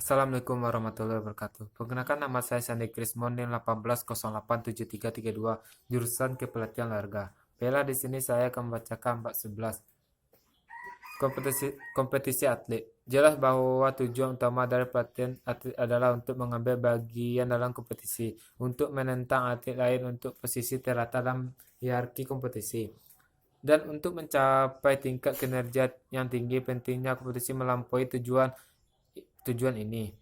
Assalamualaikum warahmatullahi wabarakatuh. Perkenalkan nama saya Sandi Krismon 18087332 jurusan Kepelatihan Olahraga. Bella di sini saya akan membacakan bab 11. Kompetisi atlet. Jelas bahwa tujuan utama dari pelatihan atlet adalah untuk mengambil bagian dalam kompetisi, untuk menentang atlet lain untuk posisi teratas dalam hierarki kompetisi. Dan untuk mencapai tingkat kinerja yang tinggi, pentingnya kompetisi melampaui tujuan ini.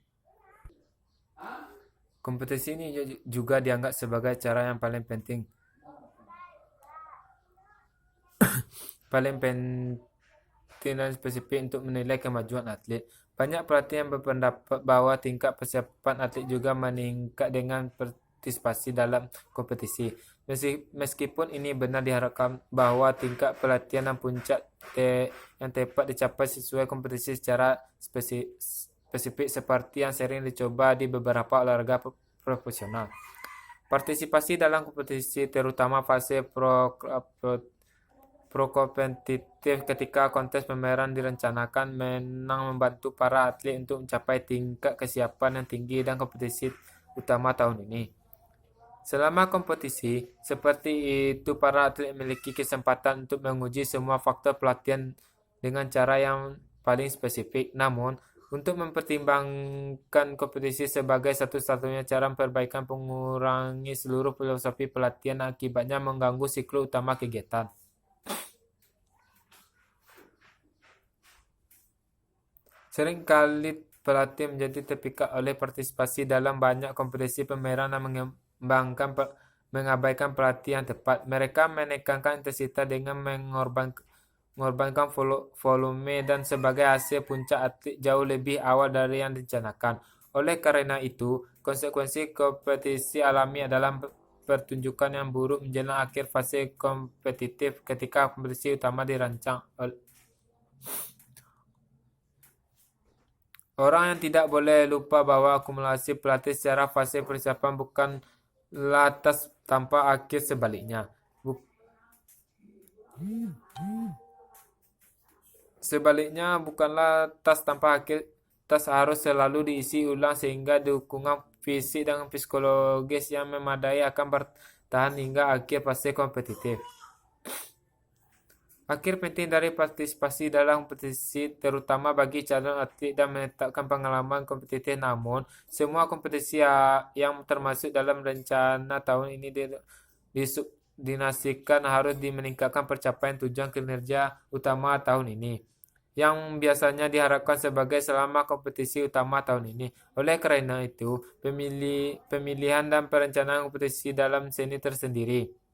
Kompetisi ini juga dianggap sebagai cara yang paling penting dan spesifik untuk menilai kemajuan atlet. Banyak pelatih yang berpendapat bahwa tingkat persiapan atlet juga meningkat dengan partisipasi dalam kompetisi. Meskipun ini benar, diharapkan bahwa tingkat pelatihan dan puncak yang tepat dicapai sesuai kompetisi secara spesifik seperti yang sering dicoba di beberapa olahraga profesional. Partisipasi dalam kompetisi, terutama fase pro-kompetitif ketika kontes pameran direncanakan, memang membantu para atlet untuk mencapai tingkat kesiapan yang tinggi dan kompetisi utama tahun ini. Selama kompetisi seperti itu, para atlet memiliki kesempatan untuk menguji semua faktor pelatihan dengan cara yang paling spesifik. Namun, untuk mempertimbangkan kompetisi sebagai satu-satunya cara perbaikan, mengurangi seluruh filosofi pelatihan, akibatnya mengganggu siklus utama kegiatan. Seringkali pelatih menjadi terpikat oleh partisipasi dalam banyak kompetisi pameran dan mengabaikan pelatih yang tepat. Mereka menekankan intensitas dengan mengorbankan volume, dan sebagai hasil puncak atlet jauh lebih awal dari yang direncanakan. Oleh karena itu, konsekuensi kompetisi alami adalah pertunjukan yang buruk menjelang akhir fase kompetitif ketika kompetisi utama dirancang. Orang yang tidak boleh lupa bahwa akumulasi pelatih secara fase persiapan bukanlah tas tanpa akhir, sebaliknya. Bukanlah tas tanpa akhir. Tas harus selalu diisi ulang sehingga dukungan fisik dan psikologis yang memadai akan bertahan hingga akhir fase kompetitif. Akhir penting dari partisipasi dalam kompetisi, terutama bagi calon atlet dan menetapkan pengalaman kompetitif. Namun, semua kompetisi yang termasuk dalam rencana tahun ini dinasikan harus meningkatkan pencapaian tujuan kinerja utama tahun ini, yang biasanya diharapkan sebagai selama kompetisi utama tahun ini. Oleh karena itu, pemilihan dan perencanaan kompetisi dalam seni tersendiri.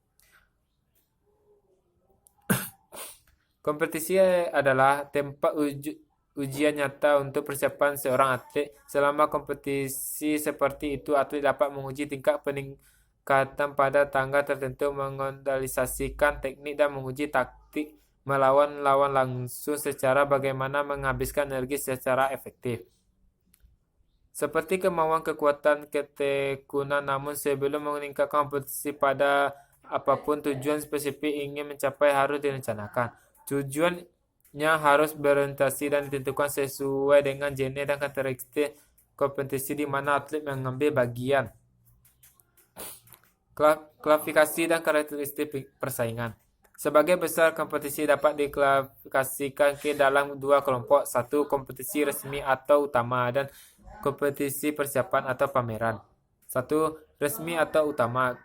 Kompetisi adalah tempat ujian nyata untuk persiapan seorang atlet. Selama kompetisi seperti itu, atlet dapat menguji tingkat peningkatan pada tanggal tertentu, mengendalikan teknik, dan menguji taktik melawan lawan langsung secara bagaimana menghabiskan energi secara efektif. Seperti kemauan, kekuatan, ketekunan. Namun sebelum meningkatkan kompetisi pada apapun tujuan spesifik ingin mencapai harus direncanakan. Tujuannya harus berorientasi dan ditentukan sesuai dengan jenis dan karakteristik kompetisi di mana atlet mengambil bagian. Klasifikasi dan karakteristik persaingan. Sebagai besar, kompetisi dapat diklasifikasikan ke dalam dua kelompok. Satu, kompetisi resmi atau utama, dan kompetisi persiapan atau pameran. Satu, resmi atau utama.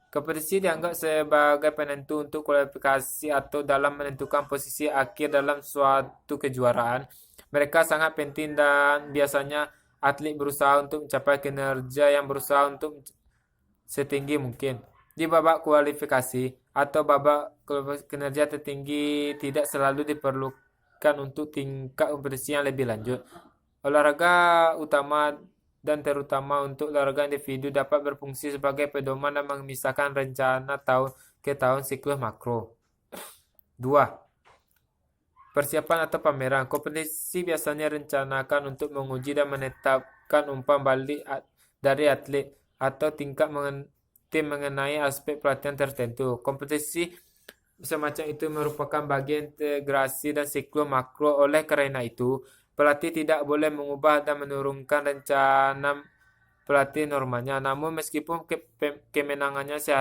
Kompetisi dianggap sebagai penentu untuk kualifikasi atau dalam menentukan posisi akhir dalam suatu kejuaraan. Mereka sangat penting dan biasanya atlet berusaha untuk mencapai kinerja yang berusaha untuk setinggi mungkin. Di babak kualifikasi atau babak kinerja tertinggi tidak selalu diperlukan untuk tingkat kompetisi yang lebih lanjut. Olahraga utama dan terutama untuk olahraga individu dapat berfungsi sebagai pedoman dan memisahkan rencana tahun ke tahun siklus makro. 2. Persiapan atau pameran. Kompetisi biasanya rencanakan untuk menguji dan menetapkan umpan balik dari atlet atau tingkat tim mengenai aspek pelatihan tertentu. Kompetisi semacam itu merupakan bagian integrasi dan siklus makro. Oleh karena itu, Pelatih tidak boleh mengubah dan menurunkan rencana pelatih normalnya. Namun meskipun kemenangannya seharusnya